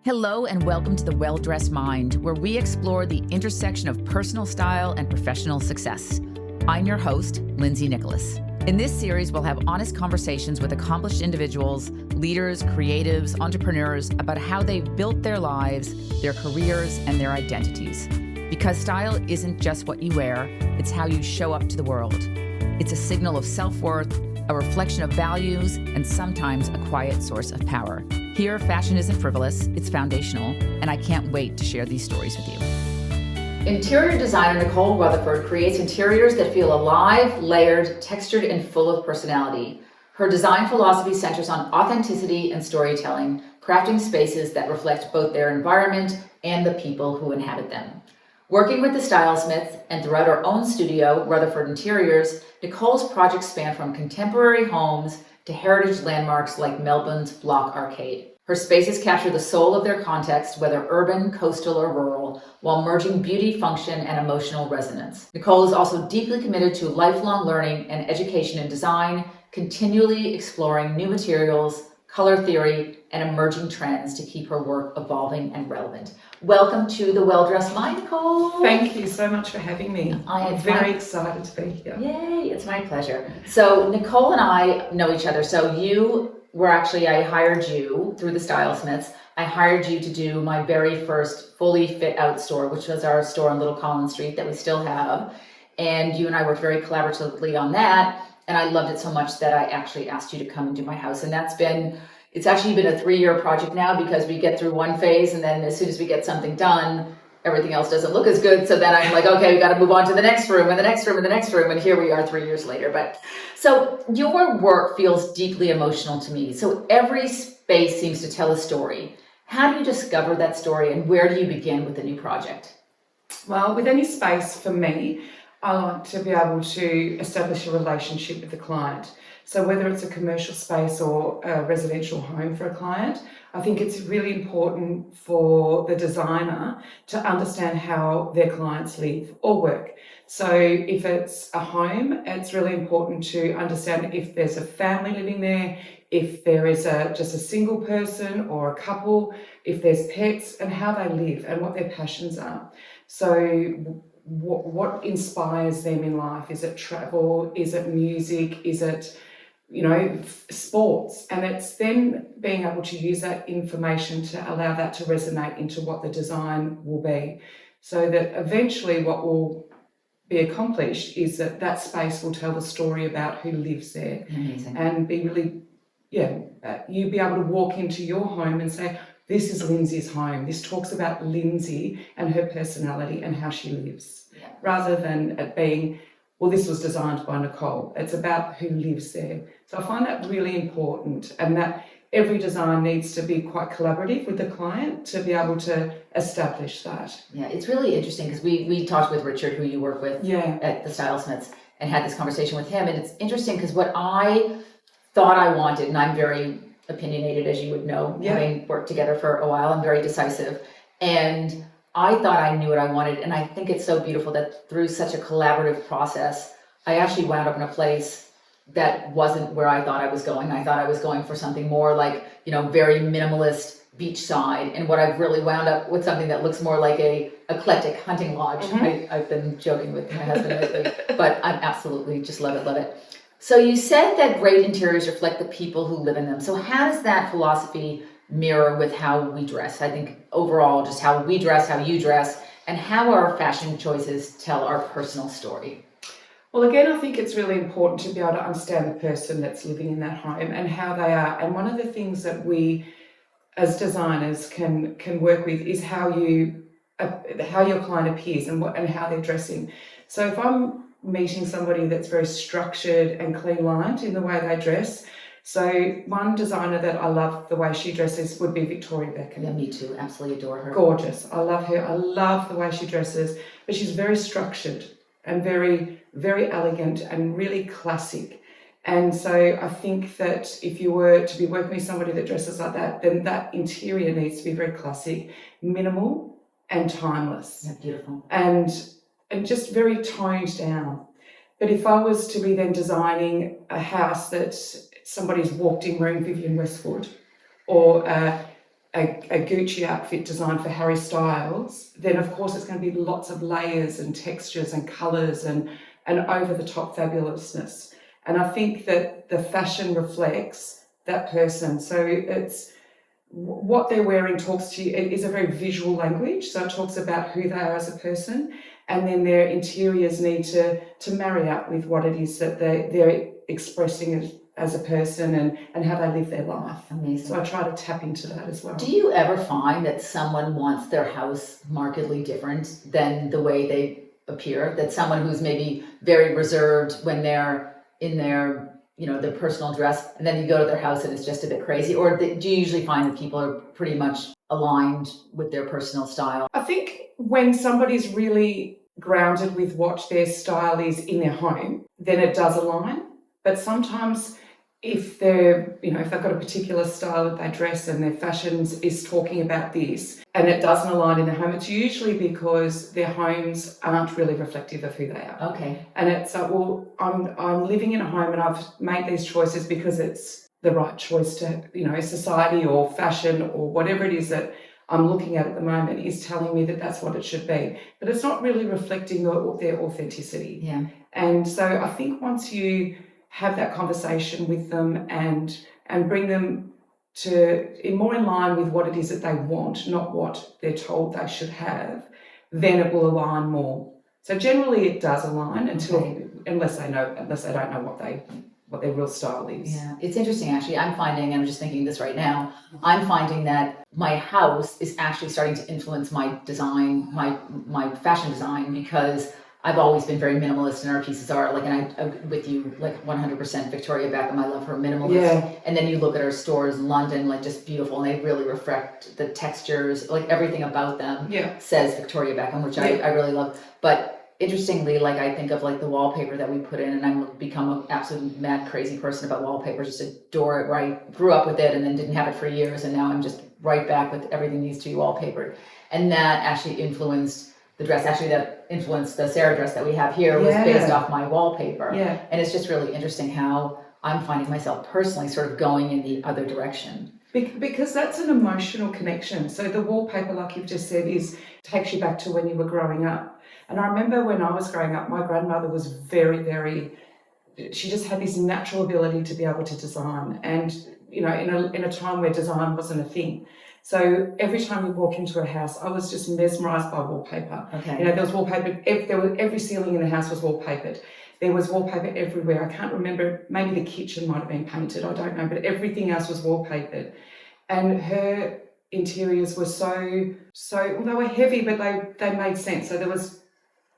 Hello and welcome to The Well-Dressed Mind, where we explore the intersection of personal style and professional success. I'm your host, Lindsay Nicholas. In this series, we'll have honest conversations with accomplished individuals, leaders, creatives, entrepreneurs about how they've built their lives, their careers, and their identities. Because style isn't just what you wear, it's how you show up to the world. It's a signal of self-worth, a reflection of values, and sometimes a quiet source of power. Here, fashion isn't frivolous, it's foundational, and I can't wait to share these stories with you. Interior designer Nicole Rutherford creates interiors that feel alive, layered, textured, and full of personality. Her design philosophy centers on authenticity and storytelling, crafting spaces that reflect both their environment and the people who inhabit them. Working with the Stylesmiths and throughout her own studio, Rutherford Interiors, Nicole's projects span from contemporary homes to heritage landmarks like Melbourne's Block Arcade. Her spaces capture the soul of their context, whether urban, coastal, or rural, while merging beauty, function, and emotional resonance. Nicole is also deeply committed to lifelong learning and education in design, continually exploring new materials, color theory, and emerging trends to keep her work evolving and relevant. Welcome to The Well-Dressed Mind, Nicole. Thank you so much for having me. I'm very excited to be here. Yay, it's my pleasure. So Nicole and I know each other. So I hired you through the Stylesmiths. I hired you to do my very first fully fit out store, which was our store on Little Collins Street that we still have. And you and I worked very collaboratively on that. And I loved it so much that I actually asked you to come and do my house. And it's actually been a 3-year project now, because we get through one phase and then as soon as we get something done, everything else doesn't look as good. So then I'm like, okay, we got to move on to the next room and the next room and the next room. And here we are 3 years later. So your work feels deeply emotional to me. So every space seems to tell a story. How do you discover that story, and where do you begin with a new project? Well, with any space, for me, I like to be able to establish a relationship with the client. So whether it's a commercial space or a residential home for a client, I think it's really important for the designer to understand how their clients live or work. So if it's a home, it's really important to understand if there's a family living there, if there is just a single person or a couple, if there's pets, and how they live and what their passions are. So what inspires them in life? Is it travel? Is it music? Is it sports? And it's then being able to use that information to allow that to resonate into what the design will be, so that eventually what will be accomplished is that space will tell the story about who lives there. Amazing. And be really, you'd be able to walk into your home and say, this is Lindsay's home. This talks about Lindsay and her personality and how she lives, rather than it being, well, this was designed by Nicole. It's about who lives there. So I find that really important, and that every design needs to be quite collaborative with the client to be able to establish that. Yeah, it's really interesting, because we talked with Richard, who you work with at the Stylesmiths, and had this conversation with him. And it's interesting because what I thought I wanted, and I'm very opinionated, as you would know, having worked together for a while, I'm very decisive. And I thought I knew what I wanted. And I think it's so beautiful that through such a collaborative process, I actually wound up in a place that wasn't where I thought I was going. I thought I was going for something more like, very minimalist beachside. And what I've really wound up with something that looks more like a eclectic hunting lodge. Mm-hmm. I've been joking with my husband lately, but I'm absolutely just love it. So you said that great interiors reflect the people who live in them. So how does that philosophy mirror with how we dress? I think overall, just how we dress, how you dress, and how our fashion choices tell our personal story. Well, again, I think it's really important to be able to understand the person that's living in that home and how they are. And one of the things that we, as designers, can work with is how your client appears and how they're dressing. So if I'm meeting somebody that's very structured and clean lined in the way they dress. So one designer that I love the way she dresses would be Victoria Beckham. Yeah, me too. Absolutely adore her. Gorgeous. I love her. I love the way she dresses, but she's very structured and very, very elegant and really classic. And so I think that if you were to be working with somebody that dresses like that, then that interior needs to be very classic, minimal and timeless. Yeah, beautiful. And just very toned down. But if I was to be then designing a house that somebody's walked in wearing Vivienne Westwood, or a Gucci outfit designed for Harry Styles, then of course it's going to be lots of layers and textures and colours and over-the-top fabulousness. And I think that the fashion reflects that person. So it's what they're wearing talks to you. It is a very visual language, so it talks about who they are as a person, and then their interiors need to marry up with what it is that they're expressing as a person and how they live their life. Amazing. So I try to tap into that as well. Do you ever find that someone wants their house markedly different than the way they appear? That someone who's maybe very reserved when they're in their their personal dress, and then you go to their house and it's just a bit crazy? Or do you usually find that people are pretty much aligned with their personal style? I think when somebody's really grounded with what their style is in their home, then it does align. But sometimes if they're, if they've got a particular style that they dress and their fashions is talking about this and it doesn't align in their home, it's usually because their homes aren't really reflective of who they are. Okay. And it's like, well, I'm living in a home and I've made these choices because it's the right choice to, society or fashion or whatever it is that I'm looking at the moment is telling me that that's what it should be. But it's not really reflecting their authenticity. Yeah. And so I think once you have that conversation with them and bring them more in line with what it is that they want, not what they're told they should have, then it will align more. So generally it does align unless they don't know what their real style is. Yeah, it's interesting actually. I'm just thinking this right now, I'm finding that my house is actually starting to influence my design, my fashion design, because I've always been very minimalist, and our pieces are like, and I with you, like 100% Victoria Beckham. I love her minimalist. Yeah. And then you look at our stores in London, like just beautiful, and they really reflect the textures, like everything about them says Victoria Beckham, which I really love. But interestingly, like I think of like the wallpaper that we put in, and I'm become an absolute mad crazy person about wallpaper, just adore it. Right, grew up with it and then didn't have it for years, and now I'm just right back with everything needs to be wallpapered. And that actually influenced the dress. Actually, that influenced the Sarah dress that we have here was based off my wallpaper. Yeah. And it's just really interesting how I'm finding myself personally sort of going in the other direction. Because that's an emotional connection. So the wallpaper, like you've just said, takes you back to when you were growing up. And I remember when I was growing up, my grandmother was very, very, she just had this natural ability to be able to design. And, in a time where design wasn't a thing. So every time we walk into a house, I was just mesmerised by wallpaper. Okay. There was wallpaper, every ceiling in the house was wallpapered. There was wallpaper everywhere. I can't remember, maybe the kitchen might have been painted, I don't know, but everything else was wallpapered. And her interiors were so well, they were heavy, but they made sense. So there was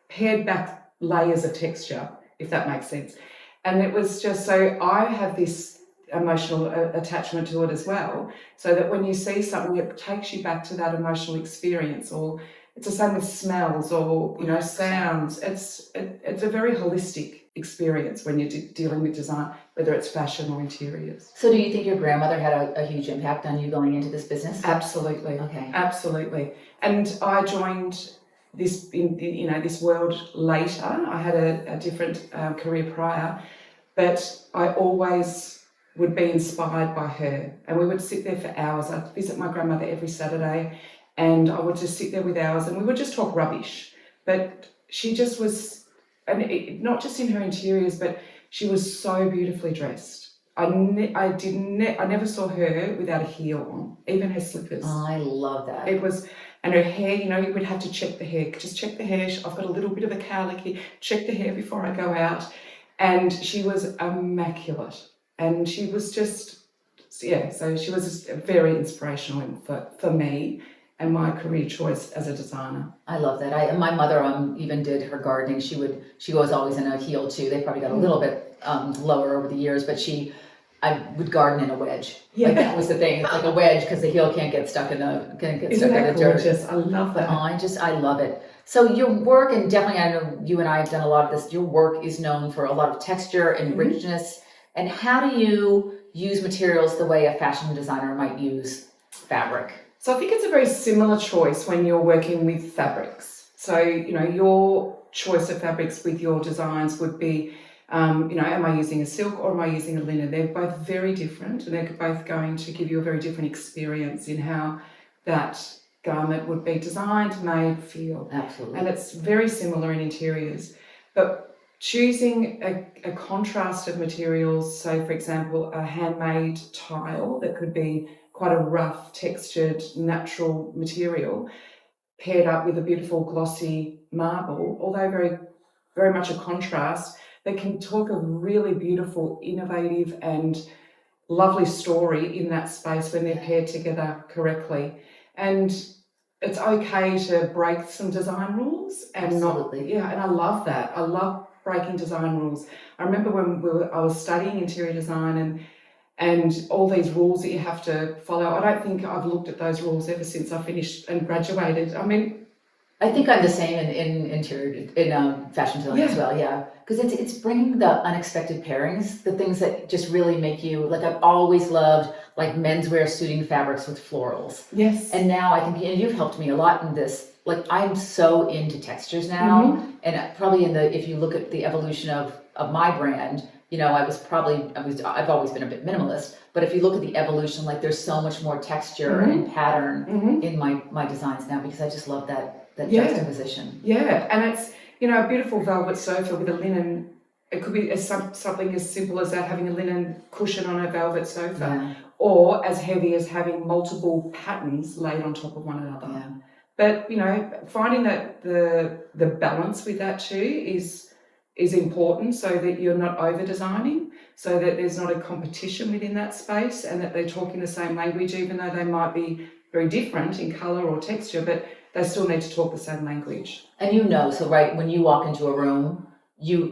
pared back layers of texture, if that makes sense. And it was just, so I have this emotional attachment to it as well, so that when you see something, it takes you back to that emotional experience. Or it's the same with smells or sounds. It's a very holistic experience when you're dealing with design, whether it's fashion or interiors. So do you think your grandmother had a huge impact on you going into this business? Absolutely. Okay. Absolutely. And I joined this this world later. I had a different career prior, but I always would be inspired by her, and we would sit there for hours. I'd visit my grandmother every Saturday, and I would just sit there with hours, and we would just talk rubbish. But she just was, not just in her interiors, but she was so beautifully dressed. I never saw her without a heel on, even her slippers. Oh, I love that. It was, and her hair, you would have to check the hair. Just check the hair. I've got a little bit of a cowlick here. Check the hair before I go out. And she was immaculate. And she was just, so she was just very inspirational for me and my career choice as a designer. I love that. My mother even did her gardening. She was always in a heel too. They probably got a little bit lower over the years, but I would garden in a wedge. Yeah. Like that was the thing. It's like a wedge because the heel can't get stuck in the dirt. Gorgeous? I love that. I love it. So your work, and definitely I know you and I have done a lot of this, your work is known for a lot of texture and richness. And how do you use materials the way a fashion designer might use fabric? So I think it's a very similar choice when you're working with fabrics. So, your choice of fabrics with your designs would be Am I using a silk or am I using a linen? They're both very different, and they're both going to give you a very different experience in how that garment would be designed, made, feel. Absolutely. And it's very similar in interiors. But choosing a contrast of materials, so for example, a handmade tile that could be quite a rough, textured, natural material, paired up with a beautiful glossy marble, although very, very much a contrast, that can talk a really beautiful, innovative and lovely story in that space when they're paired together correctly. And it's okay to break some design rules and Absolutely. and I love that. I love breaking design rules. I remember when I was studying interior design and all these rules that you have to follow. I don't think I've looked at those rules ever since I finished and graduated. I mean, I think I'm the same in interior, in fashion design as well, yeah. Because it's bringing the unexpected pairings, the things that just really make you, like I've always loved like menswear suiting fabrics with florals. Yes. And now I can be, and you've helped me a lot in this, like I'm so into textures now. And probably if you look at the evolution of my brand, I've always been a bit minimalist, but if you look at the evolution, like there's so much more texture and pattern in my designs now, because I just love that juxtaposition. Yeah, and it's, a beautiful velvet sofa with a linen. It could be something as simple as that, having a linen cushion on a velvet sofa, or as heavy as having multiple patterns laid on top of one another. Yeah. But, finding that the balance with that too is important, so that you're not over designing, so that there's not a competition within that space, and that they're talking the same language, even though they might be very different in colour or texture, but they still need to talk the same language. And so right, when you walk into a room,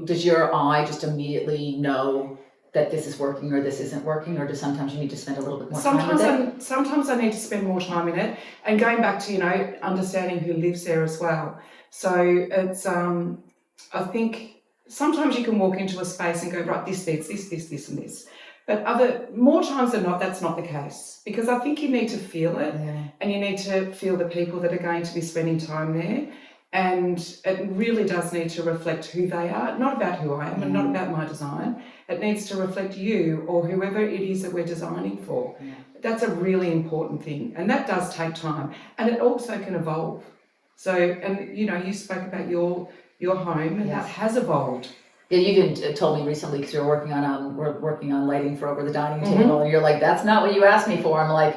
does your eye just immediately know that this is working or this isn't working, or does sometimes you need to spend a little bit more time with it? Sometimes I need to spend more time in it, and going back to, understanding who lives there as well. So it's, I think sometimes you can walk into a space and go, right, this, and this. But more times than not, that's not the case, because I think you need to feel it, and you need to feel the people that are going to be spending time there. And it really does need to reflect who they are, not about who I am and not about my design. It needs to reflect you or whoever it is that we're designing for. Yeah. That's a really important thing, and that does take time, and it also can evolve. So, and you spoke about your home, and that has evolved. Yeah, you even told me recently, because we're working on lighting for over the dining table, and you're like, that's not what you asked me for. I'm like,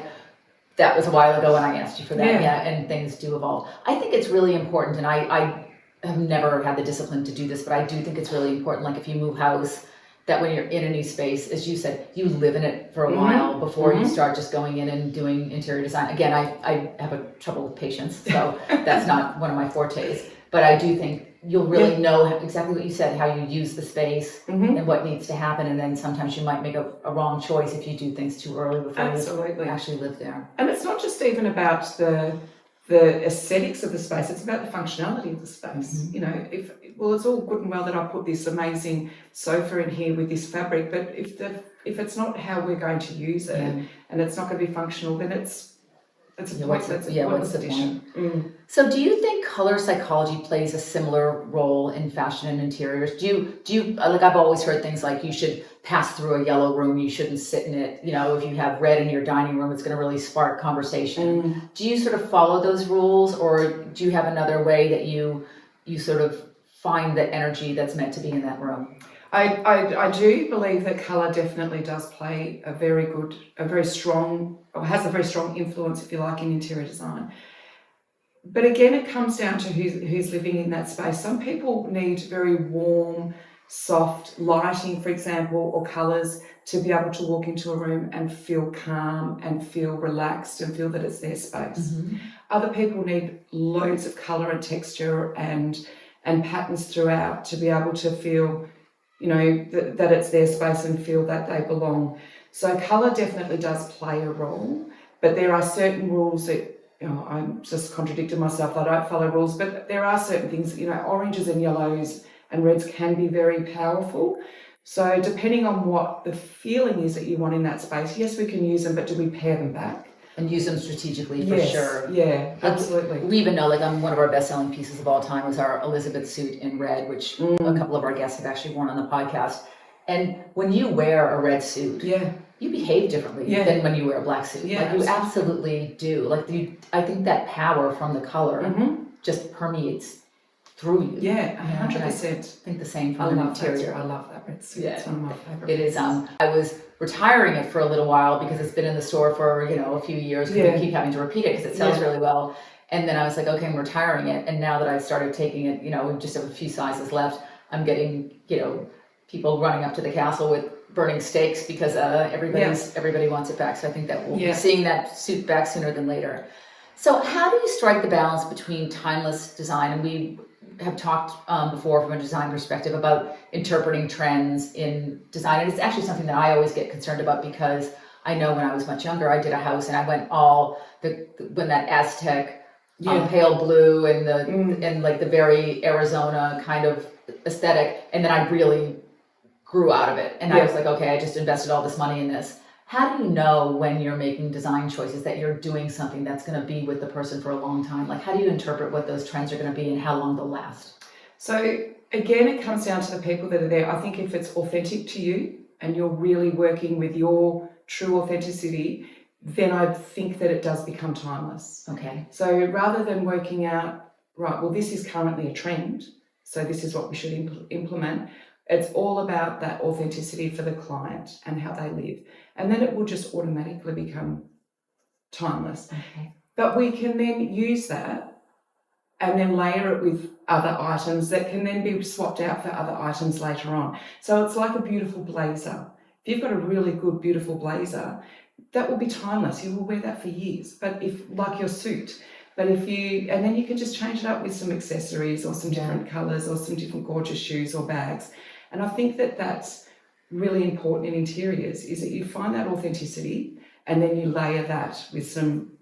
that was a while ago when I asked you for that. Yeah, and things do evolve. I think it's really important, and I have never had the discipline to do this, but I do think it's really important, like if you move house, that when you're in a new space, as you said, you live in it for a while before you start just going in and doing interior design. Again, I have a trouble with patience, so that's not one of my fortes. But I do think you'll really know exactly what you said, how you use the space and what needs to happen. And then sometimes you might make a wrong choice if you do things too early before you actually live there. And it's not just even about the aesthetics of the space, it's about the functionality of the space. It's all good and well that I put this amazing sofa in here with this fabric, but if it's not how we're going to use it and it's not going to be functional, then it's a pointless addition. So do you think color psychology plays a similar role in fashion and interiors? Do you like, I've always heard things like you should pass through a yellow room, you shouldn't sit in it. If you have red in your dining room, it's going to really spark conversation. Do you sort of follow those rules, or do you have another way that you sort of find the energy that's meant to be in that room? I do believe that colour definitely does play has a very strong influence, if you like, in interior design. But again, it comes down to who's living in that space. Some people need very warm, soft lighting, for example, or colours to be able to walk into a room and feel calm and feel relaxed and feel that it's their space. Other people need loads of colour and texture and patterns throughout to be able to feel that it's their space and feel that they belong. So colour definitely does play a role, but there are certain rules that, I'm just contradicting myself, I don't follow rules, but there are certain things, oranges and yellows and reds can be very powerful. So depending on what the feeling is that you want in that space, yes, we can use them, but do we pair them back? And use them strategically for Yes, sure. yeah, absolutely. We even know, like, one of our best-selling pieces of all time was our Elizabeth suit in red, which a couple of our guests have actually worn on the podcast. And when you wear a red suit, you behave differently than when you wear a black suit. Yeah, like, you absolutely do. Like, I think that power from the color just permeates through you. Yeah, 100%. I think the same from the interior. I love that red suit. Yeah. It's one of my favorite. It is. I was retiring it for a little while because it's been in the store for a few years. Because we keep having to repeat it because it sells really well. And then I was like, okay, I'm retiring it. And now that I started taking it, we just have a few sizes left. I'm getting people running up to the castle with burning steaks because everybody wants it back. So I think that we'll be seeing that suit back sooner than later. So how do you strike the balance between timeless design, and we have talked before from a design perspective about interpreting trends in design, and it's actually something that I always get concerned about because I know when I was much younger, I did a house and I went when that Aztec pale blue and like the very Arizona kind of aesthetic, and then I really grew out of it, and I was like, okay, I just invested all this money in this. How do you know when you're making design choices that you're doing something that's going to be with the person for a long time? Like, how do you interpret what those trends are going to be and how long they'll last? So again, it comes down to the people that are there. I think if it's authentic to you and you're really working with your true authenticity, then I think that it does become timeless. Okay. So rather than working out, right, well, this is currently a trend, so this is what we should implement, it's all about that authenticity for the client and how they live. And then it will just automatically become timeless. Okay. But we can then use that and then layer it with other items that can then be swapped out for other items later on. So it's like a beautiful blazer. If you've got a really good, beautiful blazer, that will be timeless. You will wear that for years. But like your suit, and then you can just change it up with some accessories or some different colours or some different gorgeous shoes or bags. And I think that that's really important in interiors, is that you find that authenticity and then you layer that with some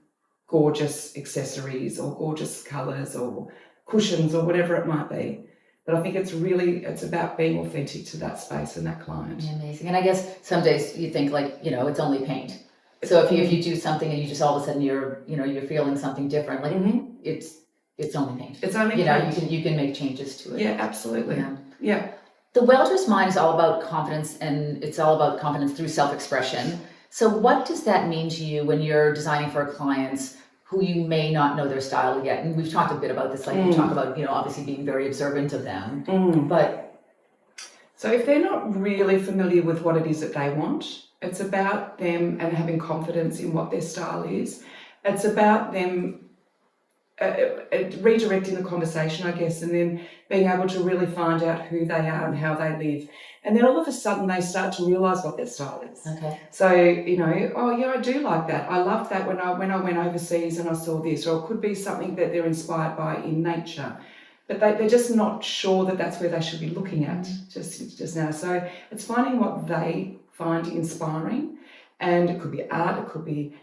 gorgeous accessories or gorgeous colours or cushions or whatever it might be. But I think it's about being authentic to that space and that client. Yeah, amazing. And I guess some days you think it's only paint. So if you do something and you just all of a sudden you're feeling something different, like it's only paint. It's only paint. You can make changes to it. Yeah, absolutely. Yeah. The well-dressed mind is all about confidence, and it's all about confidence through self-expression. So what does that mean to you when you're designing for clients who you may not know their style yet? And we've talked a bit about this, you talk about, obviously being very observant of them. But so if they're not really familiar with what it is that they want, it's about them and having confidence in what their style is. It's about them redirecting the conversation, I guess, and then being able to really find out who they are and how they live. And then all of a sudden they start to realise what their style is. Okay. So, I do like that. I loved that when I went overseas and I saw this. Or it could be something that they're inspired by in nature. But they're just not sure that that's where they should be looking at just now. So it's finding what they find inspiring. And it could be art, it could be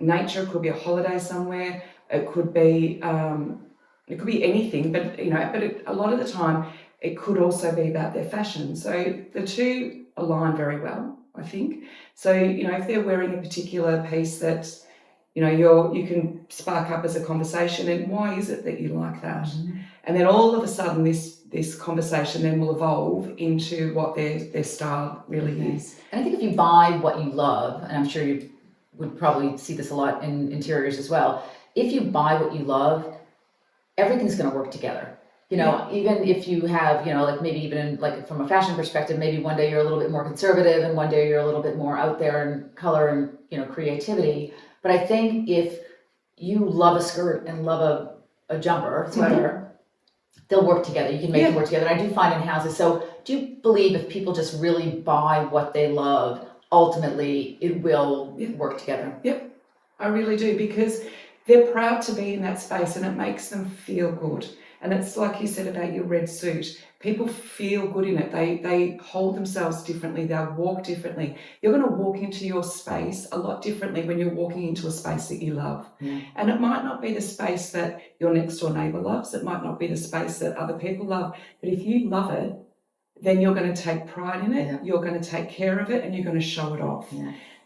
nature, it could be a holiday somewhere. It could be anything, but a lot of the time it could also be about their fashion. So the two align very well, I think. So if they're wearing a particular piece that you can spark up as a conversation, and why is it that you like that? And then all of a sudden this conversation then will evolve into what their style really is. And I think if you buy what you love, and I'm sure you would probably see this a lot in interiors as well. If you buy what you love, everything's going to work together. Even if you have, maybe even from a fashion perspective, maybe one day you're a little bit more conservative and one day you're a little bit more out there in color and, creativity. But I think if you love a skirt and love a jumper, sweater, they'll work together. You can make them work together. And I do find in houses. So do you believe if people just really buy what they love, ultimately it will work together? Yep, I really do, because they're proud to be in that space and it makes them feel good. And it's like you said about your red suit. People feel good in it. They hold themselves differently. They'll walk differently. You're going to walk into your space a lot differently when you're walking into a space that you love. And it might not be the space that your next door neighbour loves. It might not be the space that other people love. But if you love it, then you're going to take pride in it. You're going to take care of it and you're going to show it off.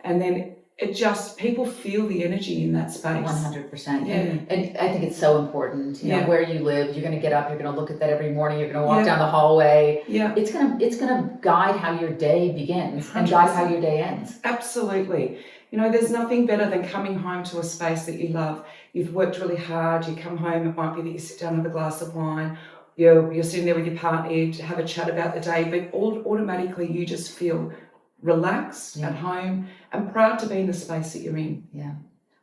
And then it just, people feel the energy in that space. 100%. Yeah. And I think it's so important, you know, Yeah. where you live, you're going to get up, you're going to look at that every morning, you're going to walk Yeah. down the hallway. Yeah. It's going to guide how your day begins and 100%. guide how your day ends. Absolutely. You know, there's nothing better than coming home to a space that you love. You've worked really hard, you come home, it might be that you sit down with a glass of wine, you're sitting there with your partner, you have a chat about the day, but automatically you just feel relaxed at home and proud to be in the space that you're in. Yeah.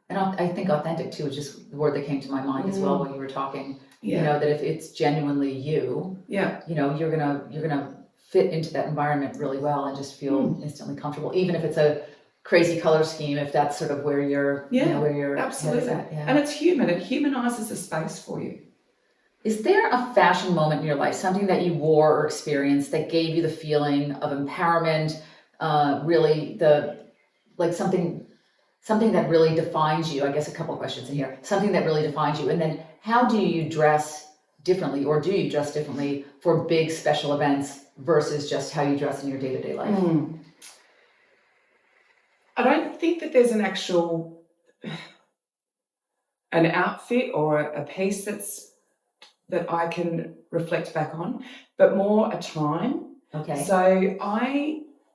And I think authentic too is just the word that came to my mind as well when you were talking. You know, that if it's genuinely you, you know, you're gonna fit into that environment really well and just feel instantly comfortable, even if it's a crazy color scheme, if that's sort of where you're, you know, where your absolutely. head is at. Yeah. And it's human. It humanizes the space for you. Is there a fashion moment in your life, something that you wore or experienced that gave you the feeling of empowerment, really something that really defines you? I guess a couple of questions in here. Something that really defines you, and then how do you dress differently, or do you dress differently for big special events versus just how you dress in your day-to-day life? I don't think that there's an outfit or a piece that I can reflect back on, but more a time. Okay. So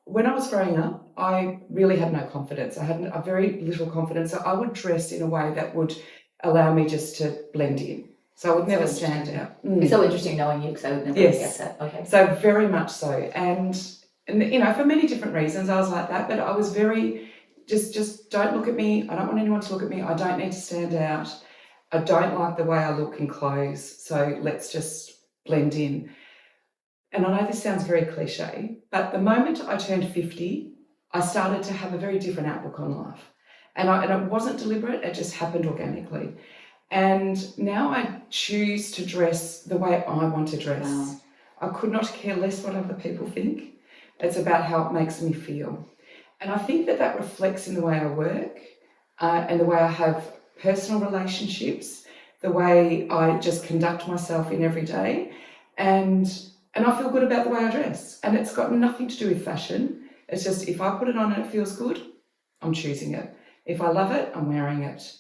when I was growing up, I really had no confidence. I had a very little confidence. So I would dress in a way that would allow me just to blend in. So I would never stand out. It's so interesting knowing you, because I would never guess that. Okay. So very much so. And you know, for many different reasons, I was like that, but I was very, just don't look at me. I don't want anyone to look at me. I don't need to stand out. I don't like the way I look in clothes. So let's just blend in. And I know this sounds very cliche, but the moment I turned 50, I started to have a very different outlook on life. And it wasn't deliberate, it just happened organically. And now I choose to dress the way I want to dress. Wow. I could not care less what other people think. It's about how it makes me feel. And I think that reflects in the way I work and the way I have personal relationships, the way I just conduct myself in every day. And I feel good about the way I dress. And it's got nothing to do with fashion. It's just, if I put it on and it feels good, I'm choosing it. If I love it, I'm wearing it.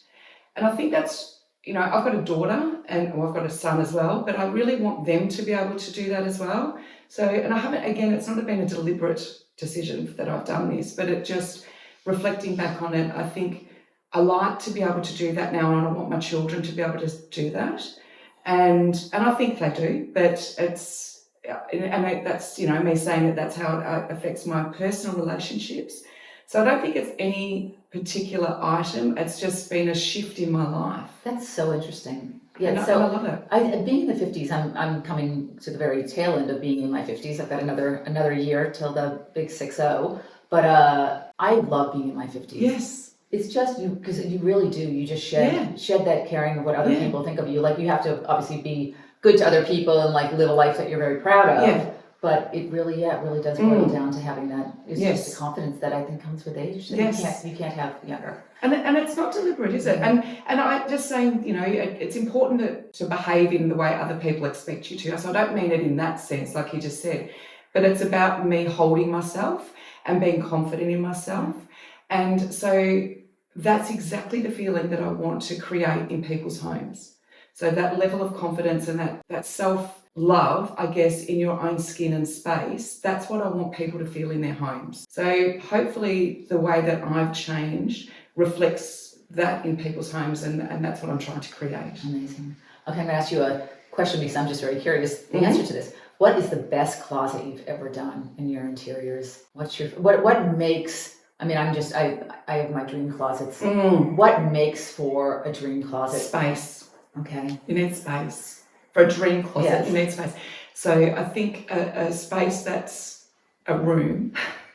And I think that's, you know, I've got a daughter and I've got a son as well, but I really want them to be able to do that as well. So, and I haven't, again, it's not been a deliberate decision that I've done this, but it just, reflecting back on it, I think I like to be able to do that now, and I want my children to be able to do that. And I think they do, but that's, you know, me saying that that's how it affects my personal relationships. So I don't think it's any particular item. It's just been a shift in my life. That's so interesting. Yeah, and so I love it. Being in the 50s, I'm coming to the very tail end of being in my 50s. I've got another year till the big 6-0. But I love being in my 50s. Yes. It's just you, because you really do. You just shed that caring of what other people think of you. Like, you have to obviously be good to other people and like live a life that you're very proud of. Yeah. But it really does boil down to having that. It's just the confidence that I think comes with age that you can't have younger. And it's not deliberate, is it? And I just saying, you know, it's important to behave in the way other people expect you to. So I don't mean it in that sense, like you just said, but it's about me holding myself and being confident in myself. And so that's exactly the feeling that I want to create in people's homes. So that level of confidence and that self-love, I guess, in your own skin and space, that's what I want people to feel in their homes. So hopefully the way that I've changed reflects that in people's homes, and that's what I'm trying to create. Amazing. Okay, I'm going to ask you a question because I'm just very curious the answer to this. What is the best closet you've ever done in your interiors? What makes... I mean, I have my dream closets. What makes for a dream closet? Space. Okay. You need space. For a dream closet, you need space. So I think a space that's a room.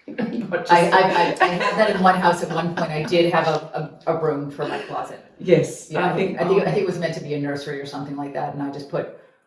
I had that in one house at one point. I did have a room for my closet. Yes. Yeah, I think it was meant to be a nursery or something like that, and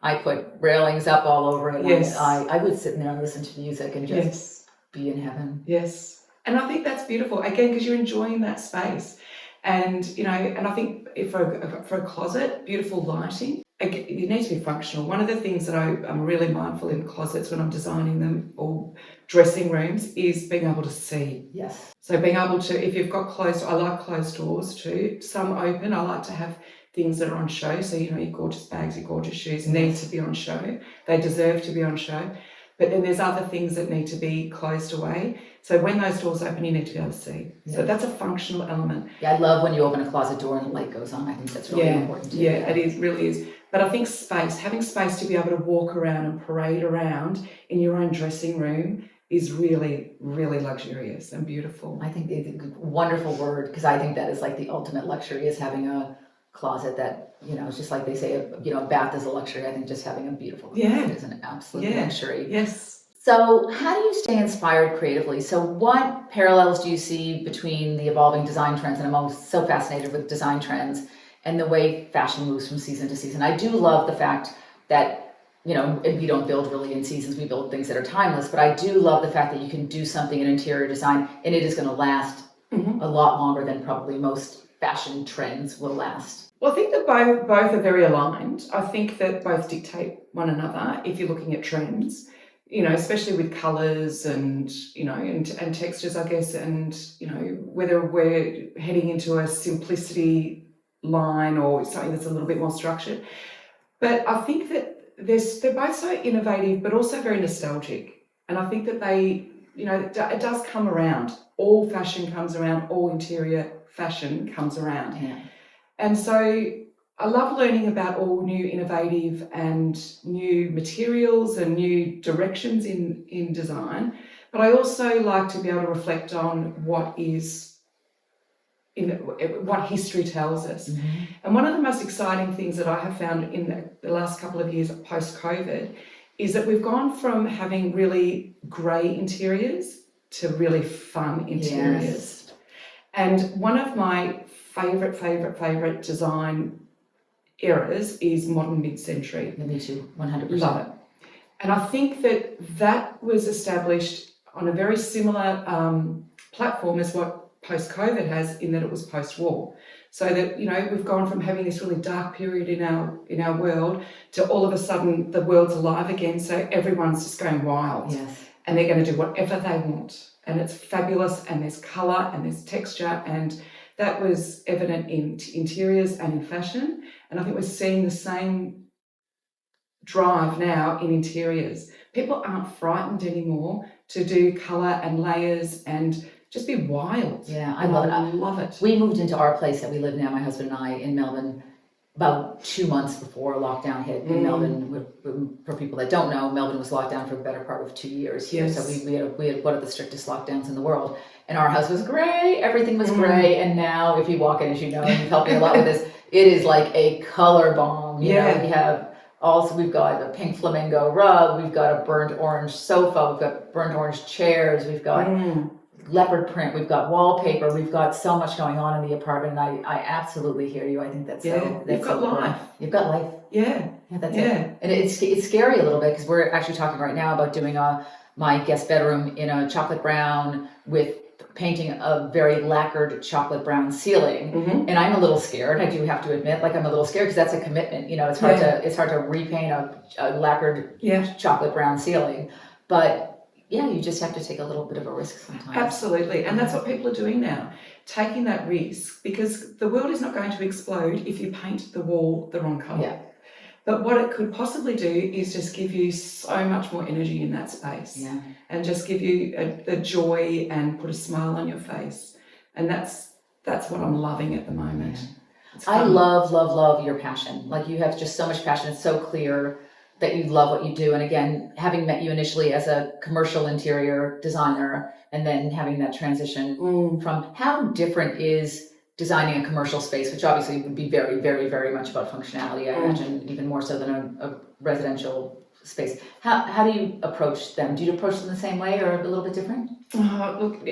I put railings up all over it. Yes. I would sit in there and listen to music and just be in heaven. Yes. And I think that's beautiful, again, because you're enjoying that space. And, and I think for a closet, beautiful lighting. You need to be functional. One of the things that I'm really mindful in closets when I'm designing them or dressing rooms is being able to see. Yes. So being able to, if you've got I like closed doors too. Some open. I like to have things that are on show. So, your gorgeous bags, your gorgeous shoes need to be on show. They deserve to be on show. But then there's other things that need to be closed away. So when those doors open, you need to be able to see. Yeah. So that's a functional element. Yeah, I love when you open a closet door and the light goes on. I think that's really important too. Yeah, it is, really is. But I think having space to be able to walk around and parade around in your own dressing room is really, really luxurious and beautiful. I think it's a wonderful word, because I think that is like the ultimate luxury, is having a closet that, it's just like they say, a bath is a luxury. I think just having a beautiful closet is an absolute luxury. Yes. So how do you stay inspired creatively? So what parallels do you see between the evolving design trends, and I'm always so fascinated with design trends, and the way fashion moves from season to season? I do love the fact that, we don't build really in seasons, we build things that are timeless, but I do love the fact that you can do something in interior design and it is going to last a lot longer than probably most fashion trends will last. Well, I think that both are very aligned. I think that both dictate one another if you're looking at trends, especially with colours and, and textures, I guess, and, whether we're heading into a simplicity line or something that's a little bit more structured. But I think that they're both so innovative, but also very nostalgic. And I think that it does come around. All fashion comes around, all interior fashion comes around. Yeah. And so I love learning about all new innovative and new materials and new directions in design. But I also like to be able to reflect on what history tells us. Mm-hmm. And one of the most exciting things that I have found in the last couple of years post-COVID is that we've gone from having really grey interiors to really fun interiors. Yes. And one of my favourite design eras is modern mid-century. Me too, 100%. Love it. And I think that was established on a very similar platform as what post-COVID has, in that it was post-war. So that, we've gone from having this really dark period in our world to all of a sudden the world's alive again. So everyone's just going wild. Yes. And they're going to do whatever they want. And it's fabulous, and there's colour and there's texture, and that was evident in interiors and in fashion. And I think we're seeing the same drive now in interiors. People aren't frightened anymore to do colour and layers and just be wild. Yeah, I love it. We moved into our place that we live now, my husband and I, in Melbourne, about 2 months before lockdown hit in Melbourne. For people that don't know, Melbourne was locked down for the better part of 2 years here. Yes. So we had one of the strictest lockdowns in the world. And our house was grey, everything was grey. And now if you walk in, as you know, and you've helped me a lot with this, it is like a color bomb. We have we've got a pink flamingo rug, we've got a burnt orange sofa, we've got burnt orange chairs, we've got leopard print, we've got wallpaper, we've got so much going on in the apartment, and I absolutely hear you. I think that's you've got life. You've got life. Yeah, that's it. And it's scary a little bit, because we're actually talking right now about doing my guest bedroom in a chocolate brown with painting a very lacquered chocolate brown ceiling. And I'm a little scared. I do have to admit, I'm a little scared, because that's a commitment. It's hard to repaint a lacquered chocolate brown ceiling, but you just have to take a little bit of a risk sometimes. Absolutely. And that's what people are doing now, taking that risk, because the world is not going to explode if you paint the wall the wrong colour. Yeah. But what it could possibly do is just give you so much more energy in that space. Yeah. And just give you the joy and put a smile on your face. And that's what I'm loving at the moment. Yeah. I love your passion. You have just so much passion. It's so clear that you love what you do. And again, having met you initially as a commercial interior designer, and then having that transition from, how different is designing a commercial space, which obviously would be very, very, very much about functionality, I imagine, even more so than a residential space. How do you approach them? Do you approach them the same way, or a little bit different? Look,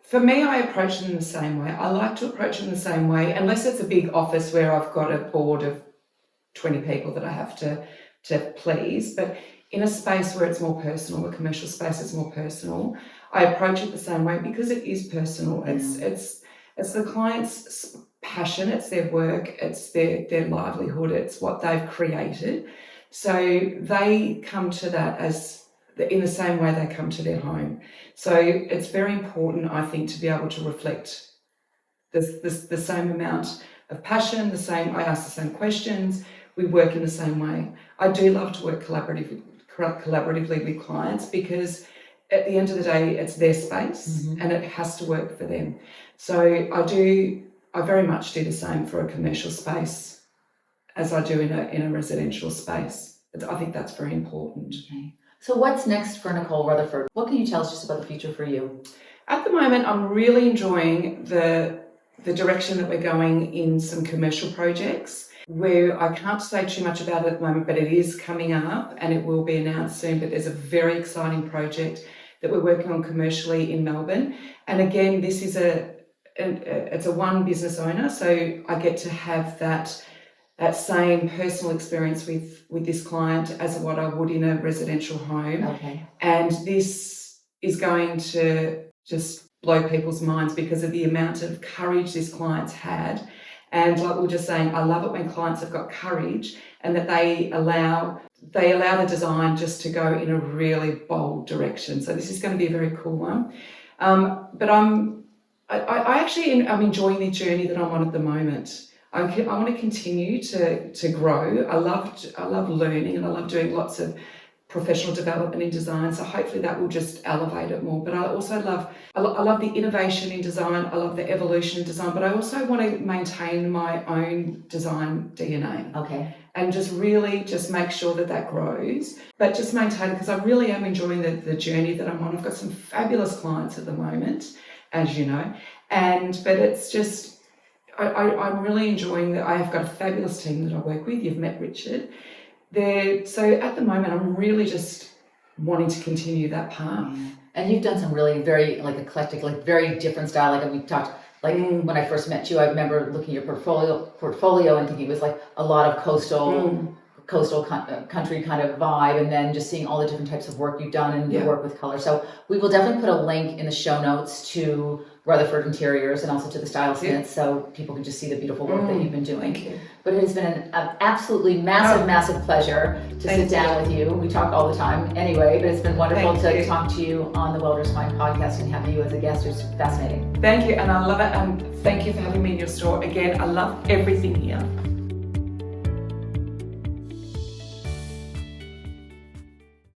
for me, I approach them the same way. I like to approach them the same way, unless it's a big office where I've got a board of 20 people that I have to please. But in a space where it's more personal, a commercial space, it's more personal, I approach it the same way, because it is personal. It's It's the client's passion, it's their work, it's their livelihood, it's what they've created. So they come to that in the same way they come to their home. So it's very important, I think, to be able to reflect the same amount of passion, I ask the same questions, we work in the same way. I do love to work collaboratively with clients because at the end of the day, it's their space and it has to work for them. So I very much do the same for a commercial space as I do in a residential space. I think that's very important. Okay. So what's next for Nicole Rutherford? What can you tell us just about the future for you? At the moment, I'm really enjoying the direction that we're going in some commercial projects, where I can't say too much about it at the moment, but it is coming up and it will be announced soon. But there's a very exciting project that we're working on commercially in Melbourne. And again, this is it's a one business owner, so I get to have that same personal experience with this client as what I would in a residential home. Okay. And this is going to just blow people's minds because of the amount of courage this client's had. And like we were just saying, I love it when clients have got courage and that they allow the design just to go in a really bold direction. So this is going to be a very cool one. But I'm enjoying the journey that I'm on at the moment. I want to continue to grow. I love learning and I love doing lots of professional development in design. So hopefully that will just elevate it more. But I also love the innovation in design. I love the evolution in design, but I also want to maintain my own design DNA. Okay. And just really just make sure that grows, but just maintain it because I really am enjoying the journey that I'm on. I've got some fabulous clients at the moment, as you know, but it's just, I'm really enjoying that. I have got a fabulous team that I work with. You've met Richard. So at the moment, I'm really just wanting to continue that path. And you've done some really very eclectic, very different style. Like we talked, when I first met you, I remember looking at your portfolio and thinking it was a lot of coastal country kind of vibe, and then just seeing all the different types of work you've done and your work with color. So we will definitely put a link in the show notes to Rutherford Interiors and also to the Stylesmiths, so people can just see the beautiful work that you've been doing. Thank you. But it has been an absolutely massive pleasure to sit down with you. We talk all the time anyway, but it's been wonderful to talk to you on the Well Dressed Mind podcast and have you as a guest. It's fascinating. Thank you, and I love it. And thank you for having me in your store. Again, I love everything here.